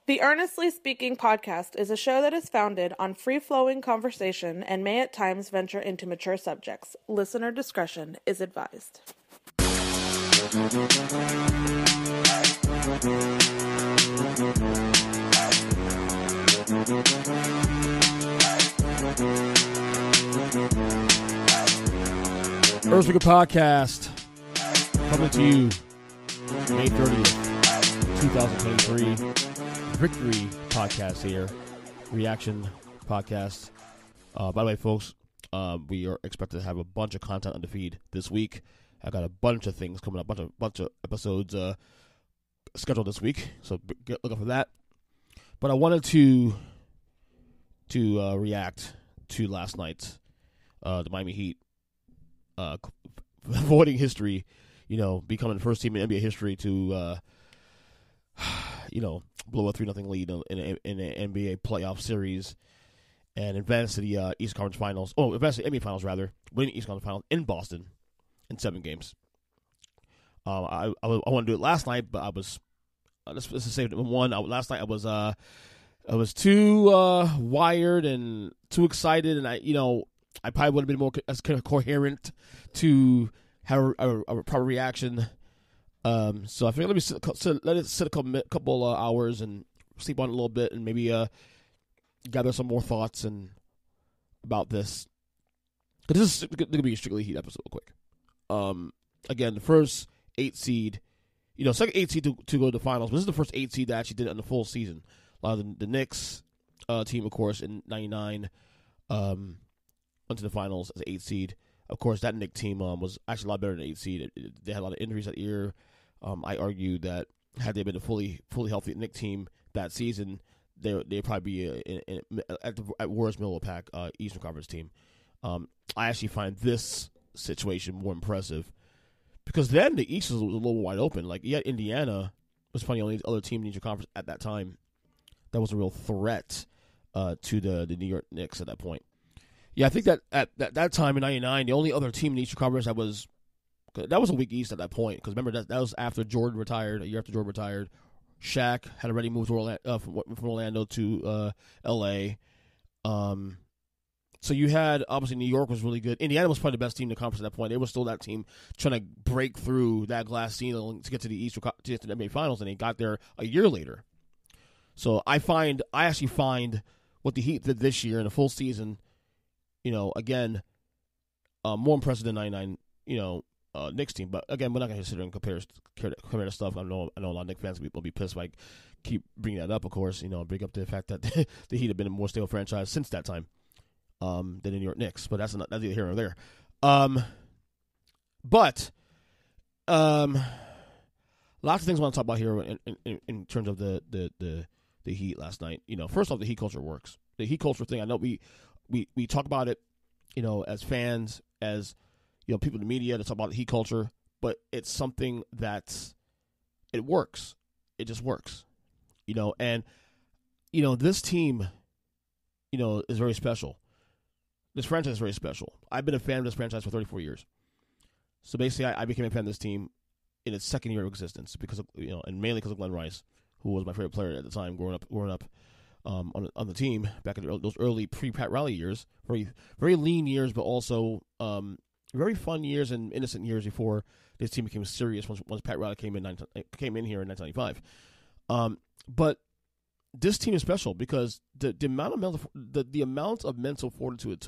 The Earnestly Speaking podcast is a show that is founded on free-flowing conversation and may at times venture into mature subjects. Listener discretion is advised. Earnestly podcast coming to you May 30th, 2023. Victory podcast here, reaction podcast. By the way, folks, we are expected to have a bunch of content on the feed this week. I got a bunch of things coming up, bunch of episodes scheduled this week, so look out for that. But I wanted to react to last night's the Miami Heat avoiding history, becoming the first team in NBA history to blow a 3-0 lead in an NBA playoff series and advance to the East Conference Finals. Oh, advance to the NBA Finals, rather. Winning the East Conference Finals in Boston in 7 games. I wanted to do it last night, but I was let's just say one. Last night I was too wired and too excited, and I probably would have been more as kind of coherent to have a proper reaction. So I figured let it sit a couple hours and sleep on it a little bit, and maybe gather some more thoughts about this. Because this is going to be a strictly Heat episode, real quick. Again, the first 8 seed, second 8 seed to go to the finals, but this is the first 8 seed that actually did it in the full season. A lot of the Knicks team, of course, in '99 went to the finals as an 8 seed. Of course, that Knicks team was actually a lot better than 8 seed. They had a lot of injuries that year. I argue that had they been a fully healthy Knicks team that season, they'd probably be at worst middle of the pack Eastern Conference team. I actually find this situation more impressive because then the East was a little wide open. Like, you had Indiana was probably the only other team in the Eastern Conference at that time that was a real threat to the New York Knicks at that point. Yeah, I think that at that time in '99, the only other team in the Eastern Conference that was a weak East at that point. Because remember, that was after Jordan retired, a year after Jordan retired. Shaq had already moved to from Orlando to L.A. So you had, obviously, New York was really good. Indiana was probably the best team in the conference at that point. They were still that team trying to break through that glass ceiling to get to the NBA Finals, and they got there a year later. So I actually find what the Heat did this year in a full season, again, more impressive than '99, Knicks team. But again, we're not going to sit there and compare the stuff. I know a lot of Knicks fans will be pissed if I keep bringing that up, of course, bring up the fact that the Heat have been a more stable franchise since that time than the New York Knicks. But that's neither here nor there. But lots of things I want to talk about here in terms of the Heat last night. First off, the Heat culture works. The Heat culture thing, I know we talk about it, as fans, as people in the media to talk about the Heat culture, but it's something it works. It just works, and this team, is very special. This franchise is very special. I've been a fan of this franchise for 34 years. So basically, I became a fan of this team in its second year of existence because of, and mainly because of Glenn Rice, who was my favorite player at the time growing up on the team back in those early pre-Pat Riley years. Very, very lean years, but also very fun years and innocent years before this team became serious once Pat Riley came in here in 1995. But this team is special because the amount of mental fortitude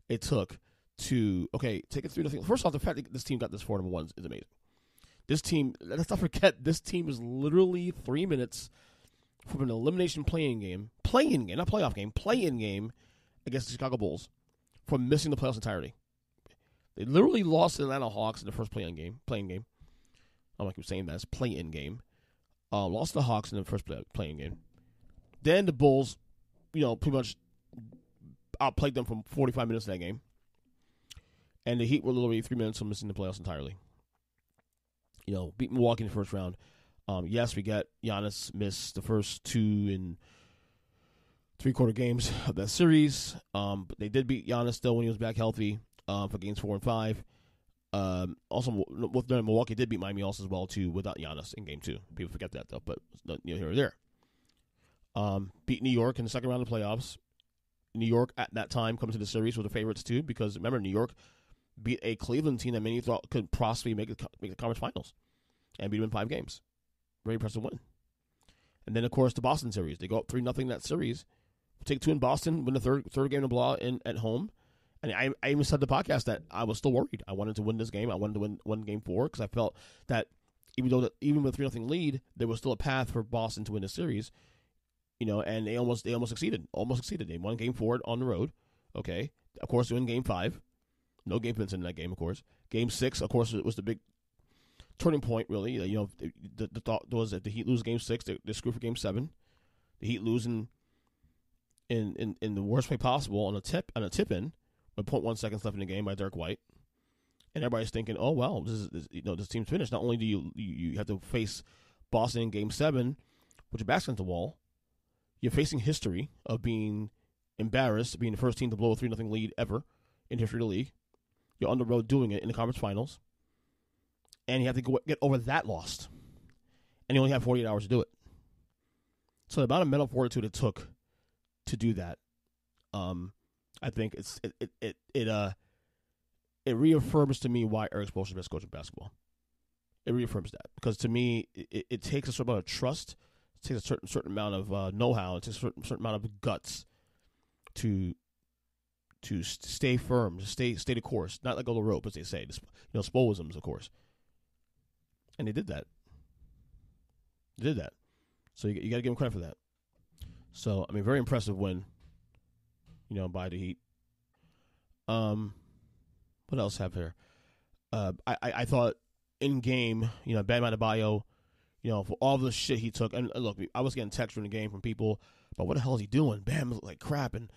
it took to take it through the thing. First off, the fact that this team got this 4 number ones is amazing. This team, let's not forget, this team is literally 3 minutes from an elimination play-in game, not playoff game, play-in game against the Chicago Bulls from missing the playoffs entirety. They literally lost to the Atlanta Hawks in the first play-in game. I don't know if I keep saying that. It's play-in game. Lost to the Hawks in the first play-in game. Then the Bulls, pretty much outplayed them for 45 minutes in that game. And the Heat were literally 3 minutes from missing the playoffs entirely. Beat Milwaukee in the first round. Yes, we got Giannis miss the first 2 and 3/4 games of that series. But they did beat Giannis still when he was back healthy for games 4 and 5. Also, Milwaukee did beat Miami also as well too without Giannis in game 2. People forget that though, but here or there. beat New York in the second round of the playoffs. New York at that time coming to the series were the favorites too, because remember, New York beat a Cleveland team that many thought could possibly make the conference finals, and beat them in 5 games. Very impressive win. And then, of course, the Boston series. They go up 3-0 in that series. Take 2 in Boston, win the third game of blah at home. And I even said in the podcast that I was still worried. I wanted to win this game. I wanted to win game 4 because I felt that even with a 3-0 lead, there was still a path for Boston to win the series. And they almost succeeded. They won game 4 on the road. Okay. Of course, they win game 5. No Gabe Vincent in that game, of course. Game 6, of course, it was the big turning point, really. The thought was that the Heat lose game 6, they're screwed for game 7. The Heat losing in the worst way possible on a tip in with 0.1 seconds left in the game by Derek White, and everybody's thinking, oh well, this team's finished. Not only do you have to face Boston in game 7, with your backs against the wall, you're facing history of being embarrassed, being the first team to blow a 3-0 lead ever in history of the league. You're on the road doing it in the conference finals, and you have to get over that loss, and you only have 48 hours to do it. So the amount of mental fortitude it took to do that, I think it reaffirms to me why Erik Spoelstra is the best coach in basketball. It reaffirms that, because to me it takes a certain amount of trust, it takes a certain amount of know-how, it takes a certain amount of guts to stay firm, to stay the course, not let go of the rope, as they say. Spoilisms, of course. And they did that. So you got to give them credit for that. So, I mean, very impressive win, by the Heat. What else have here? I thought in game, Bam Adebayo, for all the shit he took. And look, I was getting texts during the game from people, but what the hell is he doing? Bam looked like crap, and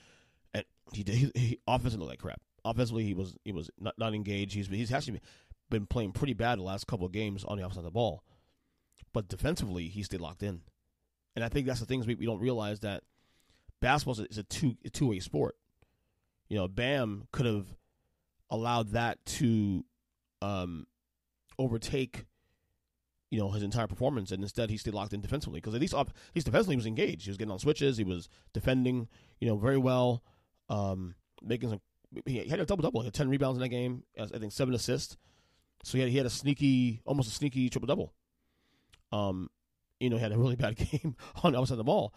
he offensively looked like crap. Offensively, he was not engaged. He's actually been playing pretty bad the last couple of games on the offside of the ball. But defensively, he stayed locked in. And I think that's the things we don't realize, that basketball is a two-way sport. Bam could have allowed that to overtake, his entire performance, and instead he stayed locked in defensively, because at least defensively he was engaged. He was getting on switches. He was defending, very well, making some. He had a double-double. He had 10 rebounds in that game. I think 7 assists. So he had almost a sneaky triple-double. He had a really bad game on the outside of the ball.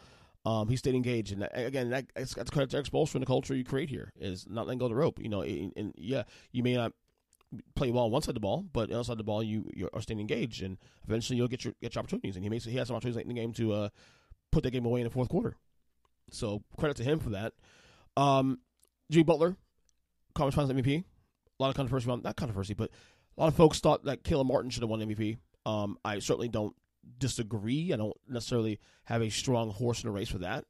He stayed engaged, and again, that's credit to Erik Spoelstra and the culture you create here, is not letting go of the rope. And you may not play well on one side of the ball, but outside the ball you are staying engaged, and eventually you'll get your opportunities. And he had some opportunities late in the game to put that game away in the fourth quarter. So credit to him for that. Jimmy Butler, conference finals MVP. A lot of controversy around, not controversy, but a lot of folks thought that Caleb Martin should have won MVP. I certainly don't disagree. I don't necessarily have a strong horse in the race for that.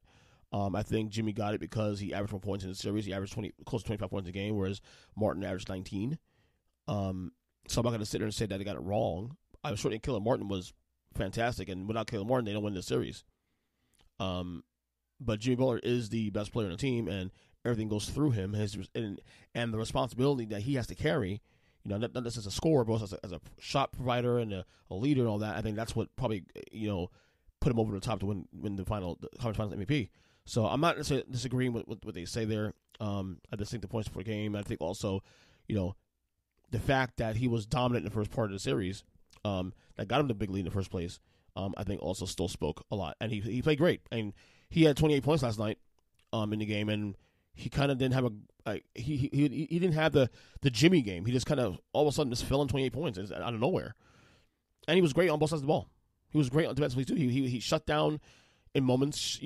I think Jimmy got it because he averaged more points in the series. He averaged close to 25 points a game, whereas Martin averaged 19. So I'm not going to sit there and say that he got it wrong. I was certainly Caleb Martin was fantastic, and without Caleb Martin, they don't win the series. But Jimmy Butler is the best player on the team, and everything goes through him. And the responsibility that he has to carry, not just as a scorer, but also as a shot provider and a leader and all that. I think that's what probably put him over the top to win the conference finals MVP. So I'm not necessarily disagreeing with what they say there. I just think the points per game. I think also, the fact that he was dominant in the first part of the series, that got him the big lead in the first place, I think also still spoke a lot. And he played great. And he had 28 points last night in the game, and he kind of didn't have he didn't have the Jimmy game. He just kind of all of a sudden just fell in 28 points out of nowhere. And he was great on both sides of the ball. He was great on defensively too. He shut down in moments,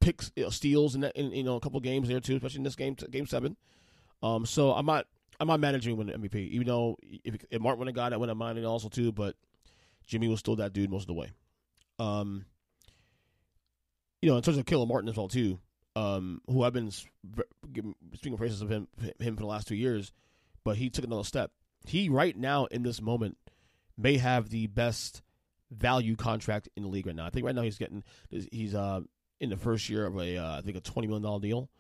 picks, steals in a couple of games there too, especially in this game 7. So I'm not managing win the MVP, even though if Martin would have got it, I would have minded also too. But Jimmy was still that dude most of the way. In terms of Caleb Martin as well too, who I've been speaking praises of him for the last 2 years, but he took another step. He right now in this moment may have the best value contract in the league right now. I think right now he's in the first year of I think a $20 million deal.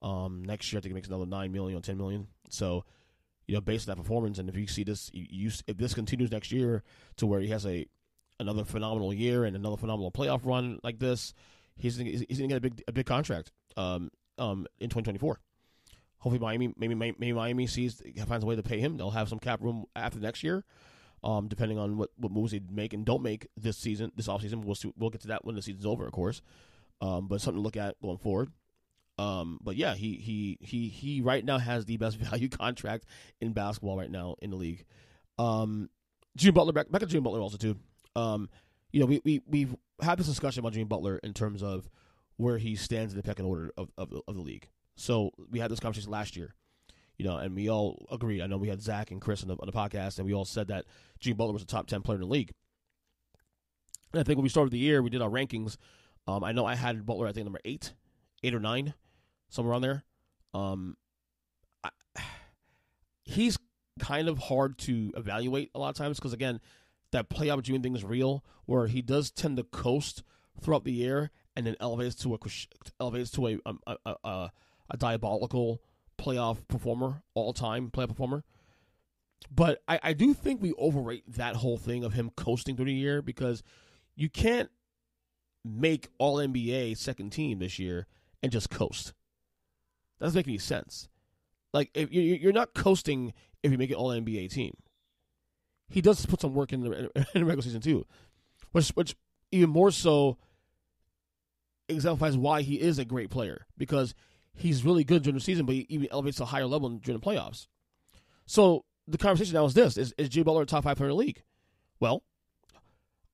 Next year I think he makes another $9 million or $10 million. So, based on that performance, and if you see this, if this continues next year to where he has a another phenomenal year and another phenomenal playoff run like this, he's gonna get a big contract in 2024. Hopefully maybe Miami finds a way to pay him. They'll have some cap room after next year, depending on what moves they make and don't make this offseason. We'll get to that when the season's over, of course. But something to look at going forward. But yeah, he right now has the best value contract in basketball right now in the league. Jimmy Butler, back to Jimmy Butler also too. We've had this discussion about Jimmy Butler in terms of where he stands in the pecking order of the league. So we had this conversation last year, and we all agreed. I know we had Zach and Chris on the podcast, and we all said that Jimmy Butler was a top 10 player in the league. And I think when we started the year, we did our rankings. I know I had Butler, I think, number 8 or 9, somewhere around there. He's kind of hard to evaluate a lot of times because, again, that playoff Jimmy thing is real, where he does tend to coast throughout the year and then elevates to a diabolical playoff performer, all-time playoff performer. But I do think we overrate that whole thing of him coasting through the year because you can't make All-NBA second team this year and just coast. That doesn't make any sense. Like, if you're not coasting if you make an All-NBA team. He does put some work in the regular season too, which even more so exemplifies why he is a great player, because he's really good during the season, but he even elevates to a higher level during the playoffs. So the conversation now is this: Is Jimmy Butler a top 5 player in the league? Well,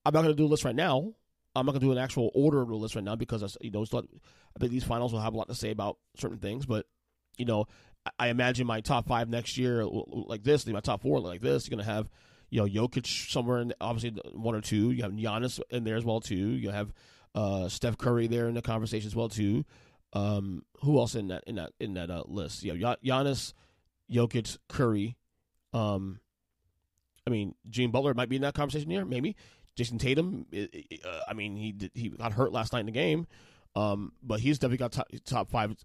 I'm not going to do a list right now. I'm not going to do an actual order of the list right now because I think these finals will have a lot to say about certain things. But I imagine my top 5 next year like this. My top 4 like this. You're going to have Jokic somewhere in obviously 1 or 2. You have Giannis in there as well too. You have Steph Curry there in the conversation as well too. Who else in that list? Giannis, Jokic, Curry. Jimmy Butler might be in that conversation here, maybe. Jason Tatum, he got hurt last night in the game, but he's definitely got top 5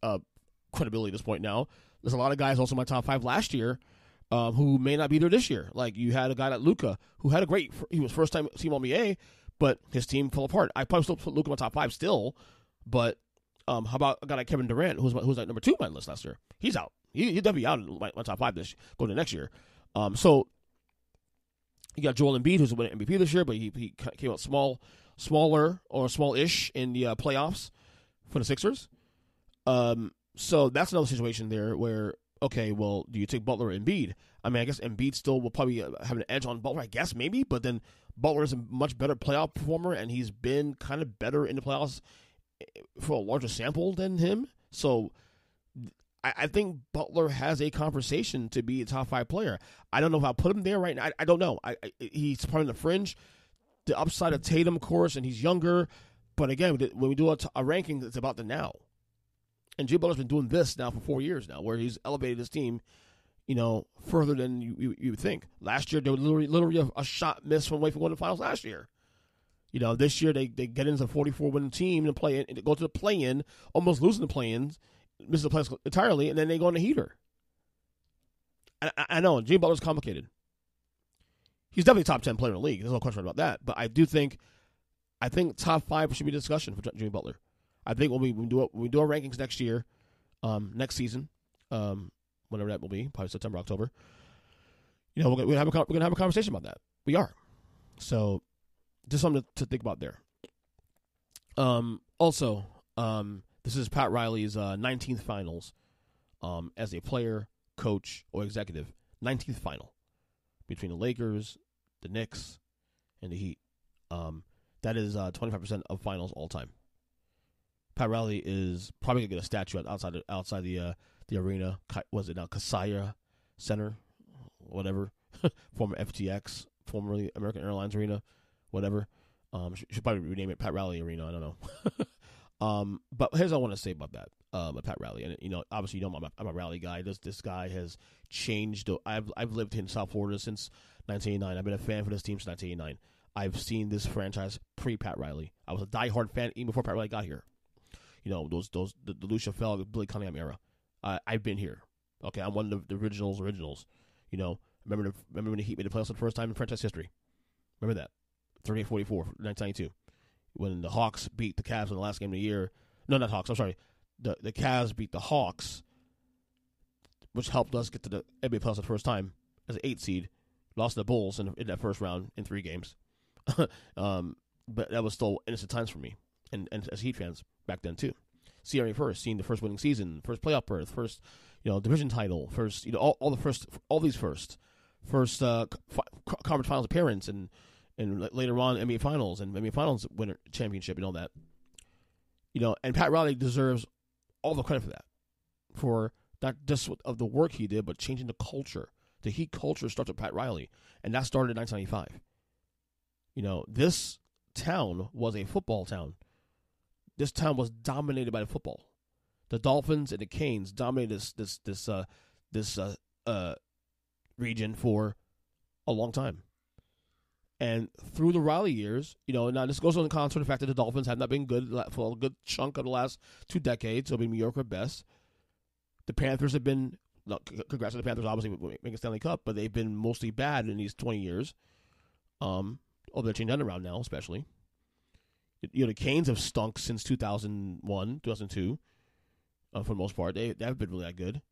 credibility at this point now. There's a lot of guys also in my top 5 last year who may not be there this year. Like, you had a guy like Luka who had he was first-time team All-NBA, but his team fell apart. I probably still put Luka in my top 5 still, but how about a guy like Kevin Durant, who's like number 2 on my list last year? He's out. He'll definitely out in my top 5 going to next year. So you got Joel Embiid, who's winning MVP this year, but he came out small-ish in the playoffs for the Sixers. So that's another situation there where, okay, well, do you take Butler or Embiid? I guess Embiid still will probably have an edge on Butler, I guess, maybe, but then Butler is a much better playoff performer, and he's been kind of better in the playoffs for a larger sample than him. So I think Butler has a conversation to be a top 5 player. I don't know if I'll put him there right now. I don't know. He's probably on the fringe. The upside of Tatum, of course, and he's younger. But again, when we do a ranking, it's about the now. And Jimmy Butler's been doing this now for 4 years now, where he's elevated his team, further than you would think. Last year, they were literally a shot miss from winning the finals last year. This year they get into a 44-win team and go to the play-in, almost losing the play-ins, miss the playoffs entirely, and then they go on the heater. I know, Jimmy Butler's complicated. He's definitely a top 10 player in the league. There's no question about that. But I think top 5 should be a discussion for Jimmy Butler. I think when we do our rankings next year, next season, whenever that will be, probably September, October, we're gonna have a conversation about that. We are. So just something to think about there. Also, this is Pat Riley's 19th finals as a player, coach, or executive. 19th final between the Lakers, the Knicks, and the Heat. That is 25% of finals all time. Pat Riley is probably gonna get a statue outside the arena. Was it now Kaseya Center, whatever, former FTX, formerly American Airlines Arena, whatever. Should probably rename it Pat Riley Arena. I don't know. But here's what I want to say about that. Pat Riley, and obviously I'm a Riley guy. This guy has changed. I've lived in South Florida since 1989. I've been a fan for this team since 1989. I've seen this franchise pre-Pat Riley. I was a diehard fan even before Pat Riley got here. The Lucia Fell, Billy Cunningham era. I've been here. Okay, I'm one of the originals. Remember when the Heat made the playoffs for the first time in franchise history. Remember that. 38-44 for 1992, when the Hawks beat the Cavs in the last game of the year. No, not Hawks. I'm sorry. The Cavs beat the Hawks, which helped us get to the NBA playoffs the first time as an 8 seed. Lost to the Bulls in that first round in 3 games. But that was still innocent times for me and as Heat fans back then too. CRA first, seeing the first winning season, first playoff berth, first division title, first all these first conference finals appearance and later on NBA finals and NBA finals winner championship and all that. And Pat Riley deserves all the credit for that, for not just of the work he did, but changing the culture. The Heat culture started with Pat Riley, and that started in 1995. This town was a football town. This town was dominated by the football. The Dolphins and the Canes dominated this region for a long time. And through the Riley years, now this goes on the counter to the fact that the Dolphins have not been good for a good chunk of the last 2 decades. They've been mediocre at best. The Panthers have been, congrats to the Panthers, obviously, making Stanley Cup, but they've been mostly bad in these 20 years. They're changing that around now, especially. The Canes have stunk since 2001, 2002, for the most part. They haven't been really that good.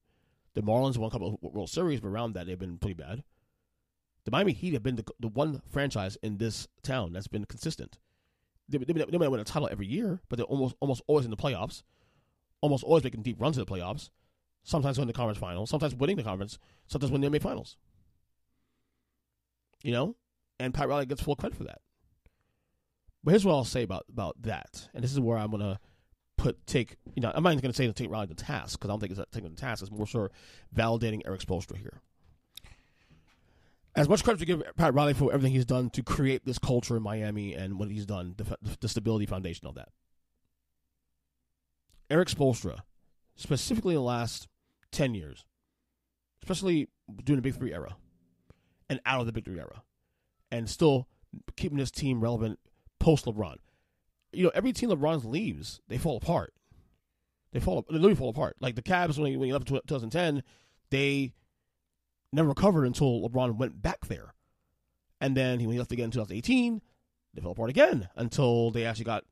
The Marlins won a couple of World Series, but around that, they've been pretty bad. The Miami Heat have been the one franchise in this town that's been consistent. They might win a title every year, but they're almost always in the playoffs, almost always making deep runs to the playoffs, sometimes winning the conference finals, sometimes winning the conference, sometimes winning the NBA finals. And Pat Riley gets full credit for that. But here's what I'll say about that, and this is where I'm going to I'm not even going to say to take Riley to task, because I don't think it's taking him to task. It's more sort of validating Erik Spoelstra here. As much credit to give Pat Riley for everything he's done to create this culture in Miami and what he's done, the stability foundation of that. Erik Spoelstra, specifically in the last 10 years, especially during the Big Three era and out of the Big Three era, and still keeping this team relevant post-LeBron. Every team LeBron leaves, they fall apart. They literally fall apart. Like the Cavs, when he left in 2010, they never recovered until LeBron went back there. And then when he left again in 2018, they fell apart again until they actually got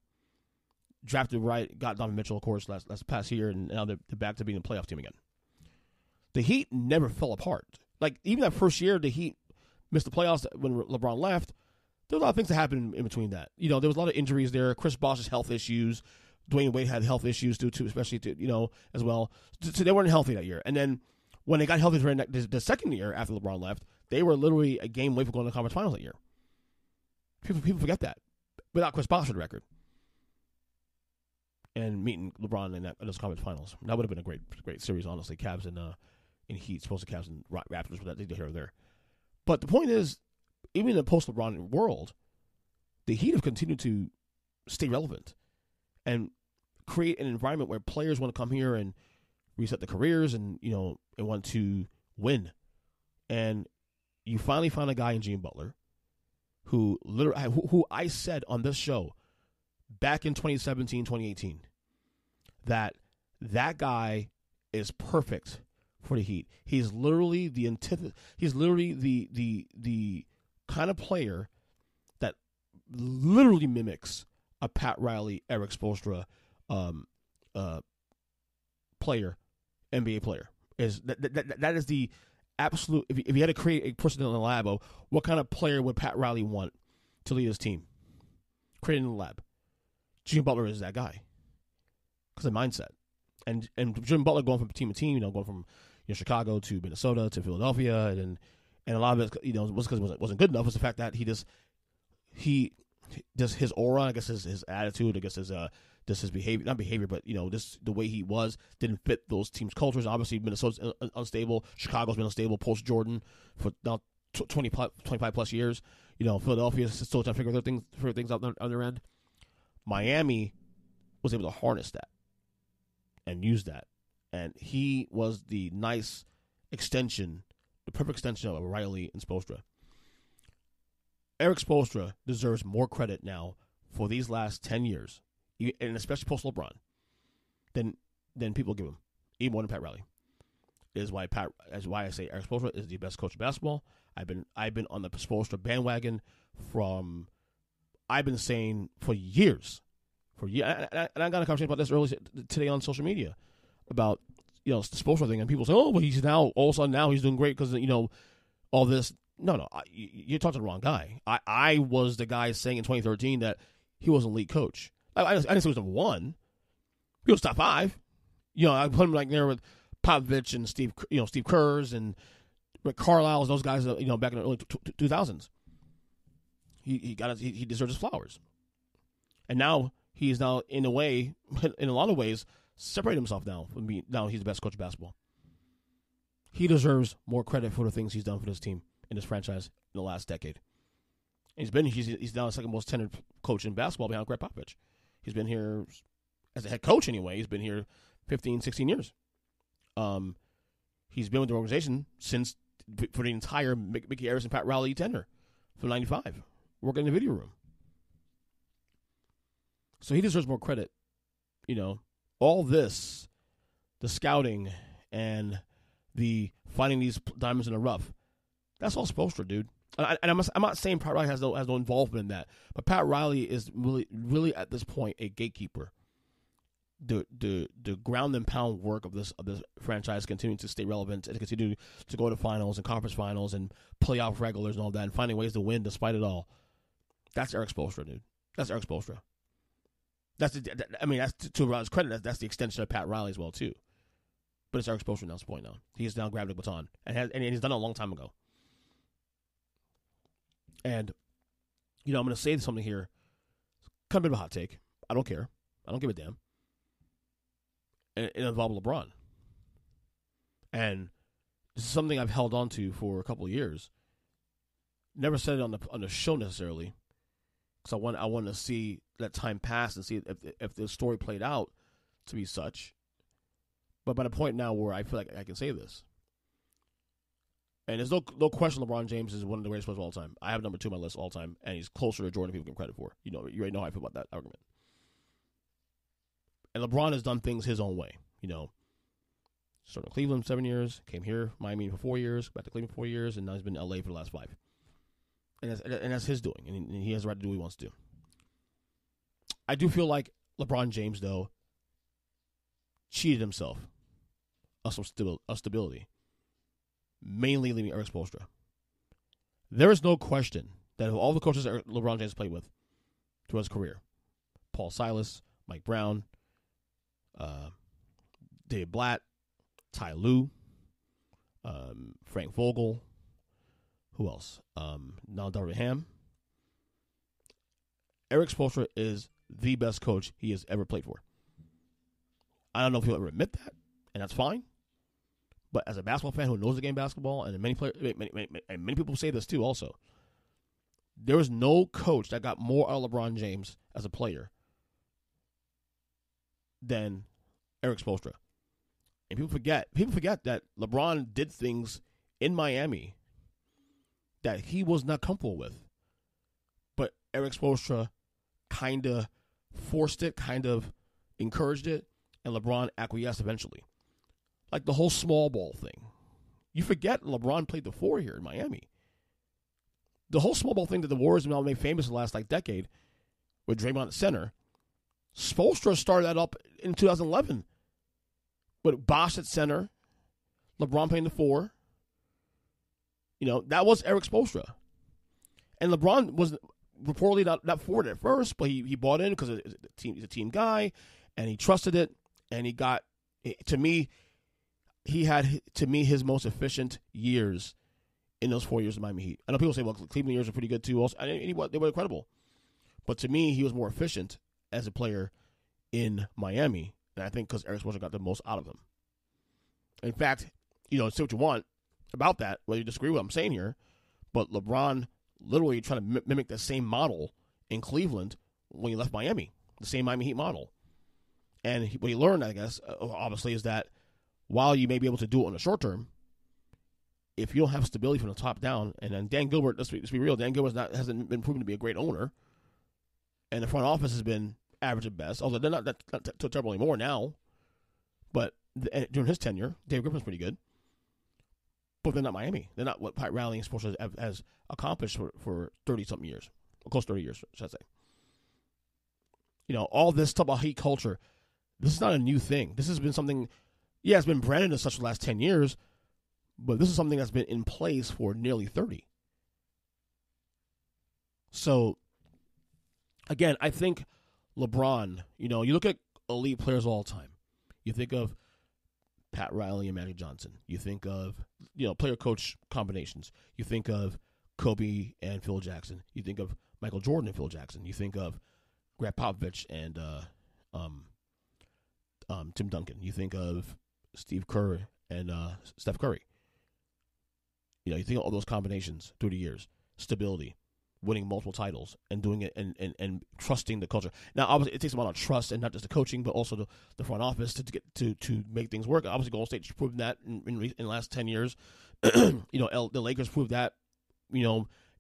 drafted right, got Donovan Mitchell, of course, last past year, and now they're back to being a playoff team again. The Heat never fell apart. Like, even that first year, the Heat missed the playoffs when LeBron left. There were a lot of things that happened in between that. There was a lot of injuries there. Chris Bosh's health issues. Dwayne Wade had health issues too, especially as well. So they weren't healthy that year. And then when they got healthy for the second year after LeBron left, they were literally a game away from going to the conference finals that year. People forget that. Without Chris Bosh on the record. And meeting LeBron in those conference finals. That would have been a great series, honestly. Cavs and Heat, supposed to Cavs and Raptors, but that here or there. But the point is, even in the post-LeBron world, the Heat have continued to stay relevant and create an environment where players want to come here and reset their careers and want to win. And you finally found a guy in Jimmy Butler who I said on this show back in 2017, 2018, that guy is perfect for the Heat. He's literally the antithesis. He's literally the kind of player that literally mimics a Pat Riley, Erik Spoelstra player, NBA player. That is the absolute. If you had to create a person in the lab of what kind of player would Pat Riley want to lead his team, create in the lab, Jimmy Butler is that guy because of mindset. And Jimmy Butler going from team to team, going from Chicago to Minnesota to Philadelphia, and a lot of it, was because it wasn't good enough. Was the fact that he just his aura, I guess his attitude, I guess his behavior, not behavior, but just the way he was didn't fit those teams' cultures. Obviously, Minnesota's unstable, Chicago's been unstable post Jordan for now 25 plus years. Philadelphia's still trying to figure things out on their end. Miami was able to harness that and use that, and he was the nice extension, the perfect extension of Riley and Spoelstra. Erik Spoelstra deserves more credit now for these last 10 years, and especially post LeBron, than people give him, even more than Pat Riley. Is why I say Erik Spoelstra is the best coach of basketball. I've been on the Spoelstra bandwagon from I've been saying for years, and I got a conversation about this earlier today on social media about, the Spoelstra thing, and people say, oh, well, he's now, all of a sudden now he's doing great because, all this. No, you're talking to the wrong guy. I was the guy saying in 2013 that he was an elite coach. I didn't say he was number one. He was top five. I put him like there with Popovich and Steve Kerr's and Rick Carlisle's, those guys, back in the early 2000s. He deserves his flowers. And now he's now in a lot of ways, separated himself now from being, now he's the best coach of basketball. He deserves more credit for the things he's done for this team in this franchise in the last decade. And he's now the second most tenured coach in basketball behind Greg Popovich. He's been here as a head coach anyway. He's been here 15, 16 years. He's been with the organization since for the entire Mickey Harris and Pat Riley tenure from 95, working in the video room. So he deserves more credit. All this, the scouting and the finding these diamonds in the rough, that's all Spoelstra, dude. And I'm not saying Pat Riley has no involvement in that, but Pat Riley is really at this point a gatekeeper. The ground and pound work of this franchise continuing to stay relevant and continue to go to finals and conference finals and playoff regulars and all that, and finding ways to win despite it all. That's Erik Spoelstra, dude. That's Erik Spoelstra. That's to Riley's credit. That's the extension of Pat Riley as well too. But it's Erik Spoelstra now. This point now, he's now grabbed the baton and he's done it a long time ago. And I'm going to say something here. Kind of a bit of a hot take. I don't care. I don't give a damn. It involved LeBron. And this is something I've held on to for a couple of years. Never said it on the show necessarily, because I want to see that time pass and see if the story played out to be such. But by the point now where I feel like I can say this, and there's no question LeBron James is one of the greatest players of all time. I have number 2 on my list all time, and he's closer to Jordan than people give credit for. You already know how I feel about that argument. And LeBron has done things his own way. Started in Cleveland 7 years, came here, Miami for 4 years, back to Cleveland for 4 years, and now he's been in LA for the last 5. And that's his doing, and he has the right to do what he wants to do. I do feel like LeBron James, though, cheated himself of some stability, mainly leaving Erik Spoelstra. There is no question that of all the coaches that LeBron James played with throughout his career, Paul Silas, Mike Brown, Dave Blatt, Ty Lue, Frank Vogel, who else? Now Darvin Ham. Erik Spoelstra is the best coach he has ever played for. I don't know if he'll ever admit that, and that's fine. But as a basketball fan who knows the game of basketball, and many people say this too also, there was no coach that got more out of LeBron James as a player than Erik Spoelstra. And people forget that LeBron did things in Miami that he was not comfortable with. But Erik Spoelstra kind of forced it, kind of encouraged it, and LeBron acquiesced eventually. Like the whole small ball thing. You forget LeBron played the 4 here in Miami. The whole small ball thing that the Warriors have now made famous in the last decade with Draymond at center, Spoelstra started that up in 2011 with Bosh at center, LeBron playing the 4. That was Erik Spoelstra. And LeBron was reportedly not for it at first, but he bought in because he's a team guy, and he trusted it, and he got, to me, he had, his most efficient years in those 4 years of Miami Heat. I know people say, well, Cleveland years are pretty good too. Also, they were incredible. But to me, he was more efficient as a player in Miami, and I think because Erik Spoelstra got the most out of him. In fact, say what you want about that, whether you disagree with what I'm saying here, but LeBron literally trying to mimic the same model in Cleveland when he left Miami, the same Miami Heat model. And what he learned, I guess, obviously, is that while you may be able to do it on the short term, if you don't have stability from the top down, and then Dan Gilbert, let's be real, Dan Gilbert hasn't been proven to be a great owner, and the front office has been average at best, although they're not too terrible anymore now. But during his tenure, Dave Griffin's pretty good. But they're not Miami. They're not what Pat Riley and Spoelstra has accomplished for 30-something years, or close to 30 years, should I say. All this stuff about Heat culture, this is not a new thing. This has been something, it's been branded as such the last 10 years, but this is something that's been in place for nearly 30. So, again, I think LeBron, you look at elite players all the time. You think of Pat Riley and Magic Johnson. You think of, player-coach combinations. You think of Kobe and Phil Jackson. You think of Michael Jordan and Phil Jackson. You think of Greg Popovich and Tim Duncan. You think of Steve Kerr and Steph Curry. You think of all those combinations through the years. Stability, winning multiple titles, and doing it and trusting the culture. Now, obviously, it takes a lot of trust, and not just the coaching, but also the front office to get to make things work. Obviously, Golden State's proven that in the last 10 years. The Lakers proved that.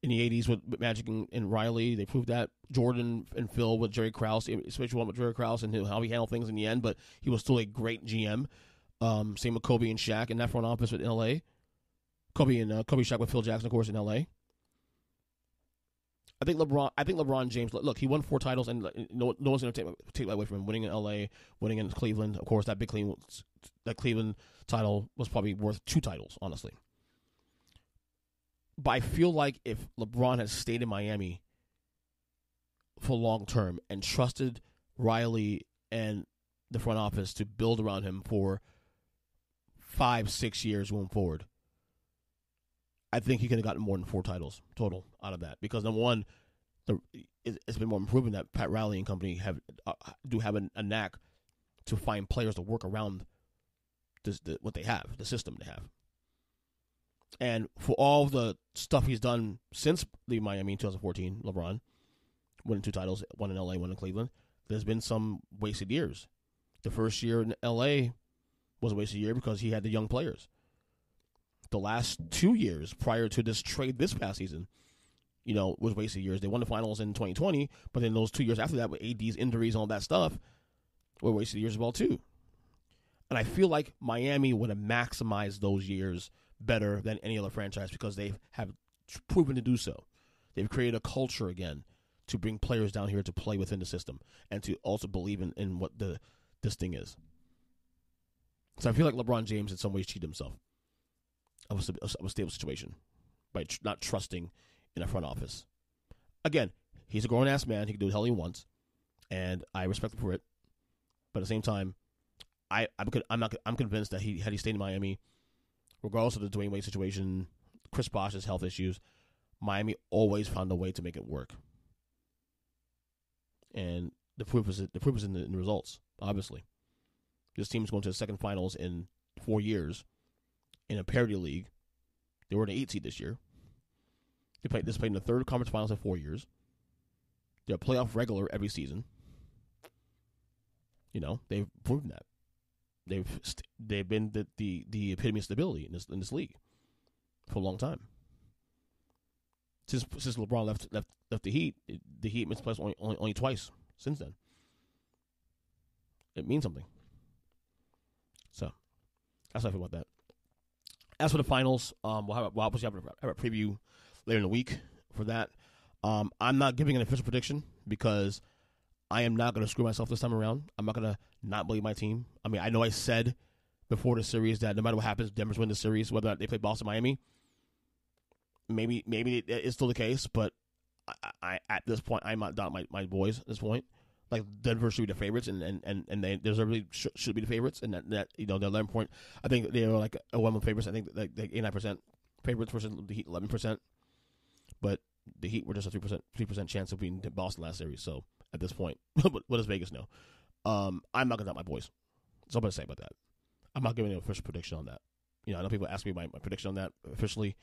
In the 80s with Magic and Riley, they proved that. Jordan and Phil with Jerry Krause, especially one with Jerry Krause and how he handled things in the end, but he was still a great GM. Same with Kobe and Shaq in that front office in L.A. Kobe Shaq with Phil Jackson, of course, in L.A. I think LeBron James, look, he won 4 titles, and no one's going to take that away from him. Winning in L.A., winning in Cleveland. Of course, that Cleveland title was probably worth 2 titles, honestly. But I feel like if LeBron had stayed in Miami for long term and trusted Riley and the front office to build around him for 5-6 years going forward, I think he could have gotten more than 4 titles total out of that. Because number one, it's been more proven that Pat Riley and company have a knack to find players to work around what they have, the system they have. And for all the stuff he's done since the Miami in 2014, LeBron, winning 2 titles, one in L.A., one in Cleveland, there's been some wasted years. The first year in L.A. was a wasted year because he had the young players. The last 2 years prior to this trade this past season, was wasted years. They won the finals in 2020, but then those 2 years after that with AD's injuries and all that stuff were wasted years as well too. And I feel like Miami would have maximized those years better than any other franchise because they have proven to do so. They've created a culture again to bring players down here to play within the system and to also believe in what this thing is. So I feel like LeBron James in some ways cheated himself of a stable situation by not trusting in a front office. Again, he's a grown-ass man. He can do the hell he wants, and I respect him for it. But at the same time, I'm convinced that had he stayed in Miami, regardless of the Dwayne Wade situation, Chris Bosh's health issues, Miami always found a way to make it work. And the proof is in the results, obviously. This team's going to the second finals in 4 years in a parity league. They were in the 8th seed this year. They played in the third conference finals in 4 years. They're a playoff regular every season. They've proven that. They've been the epitome of stability in this league for a long time. Since LeBron left the Heat missed the playoffs only twice since then. It means something. So that's how I feel about that. As for the finals, we'll obviously have a preview later in the week for that. I'm not giving an official prediction because I am not going to screw myself this time around. I'm not going to not believe my team. I mean, I know I said before the series that no matter what happens, Denver's win the series, whether they play Boston, Miami. Maybe it's still the case, but I at this point, I'm not doubting my boys at this point. Like, Denver should be the favorites, and they deservedly should be the favorites, and that the 11 point, I think they were like a 1 favorites. I think like 89% favorites versus the Heat 11%, but the Heat were just a 3% chance of beating Boston last series. So at this point, what does Vegas know? I'm not gonna doubt my boys. That's all I'm gonna say about that. I'm not giving an official prediction on that. I know people ask me my prediction on that officially.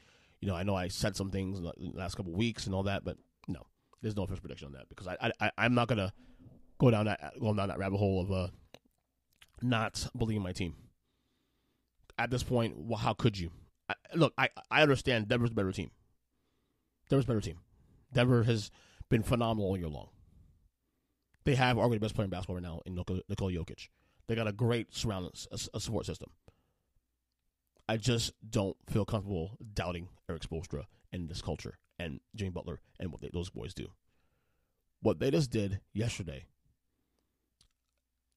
I know I said some things in the last couple of weeks and all that, but no, there's no official prediction on that because I'm not gonna go down that rabbit hole of not believing my team. At this point, well, how could you? I understand Denver's a better team. Denver has been phenomenal all year long. They have arguably the best player in basketball right now in Nikola Jokic. They got a great a support system. I just don't feel comfortable doubting Erik Spoelstra and this culture and Jimmy Butler and what those boys do. What they just did yesterday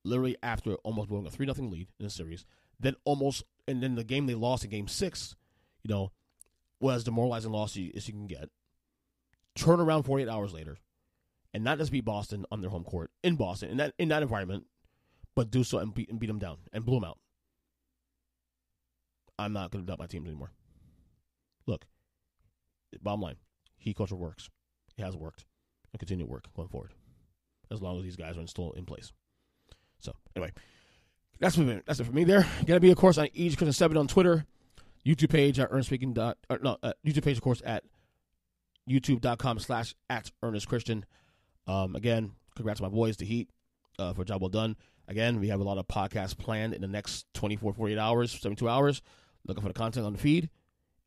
literally after almost blowing a 3-0 lead in the series, then the game they lost in Game 6, was demoralizing loss as you can get. Turn around 48 hours later, and not just beat Boston on their home court in Boston in that environment, but do so and beat them down and blew them out. I'm not going to doubt my teams anymore. Look, bottom line, Heat culture works. It has worked. It'll continue to work going forward, as long as these guys are still in place. So, anyway, that's it for me there. Gonna be, of course, on EJ Christian 7 on Twitter, YouTube page at YouTube page, of course, at youtube.com/@EarnestChristian. Again, congrats to my boys, the Heat, for a job well done. Again, we have a lot of podcasts planned in the next 24, 48 hours, 72 hours. Looking for the content on the feed.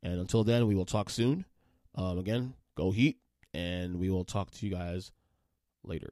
And until then, we will talk soon. Again, go Heat, and we will talk to you guys later.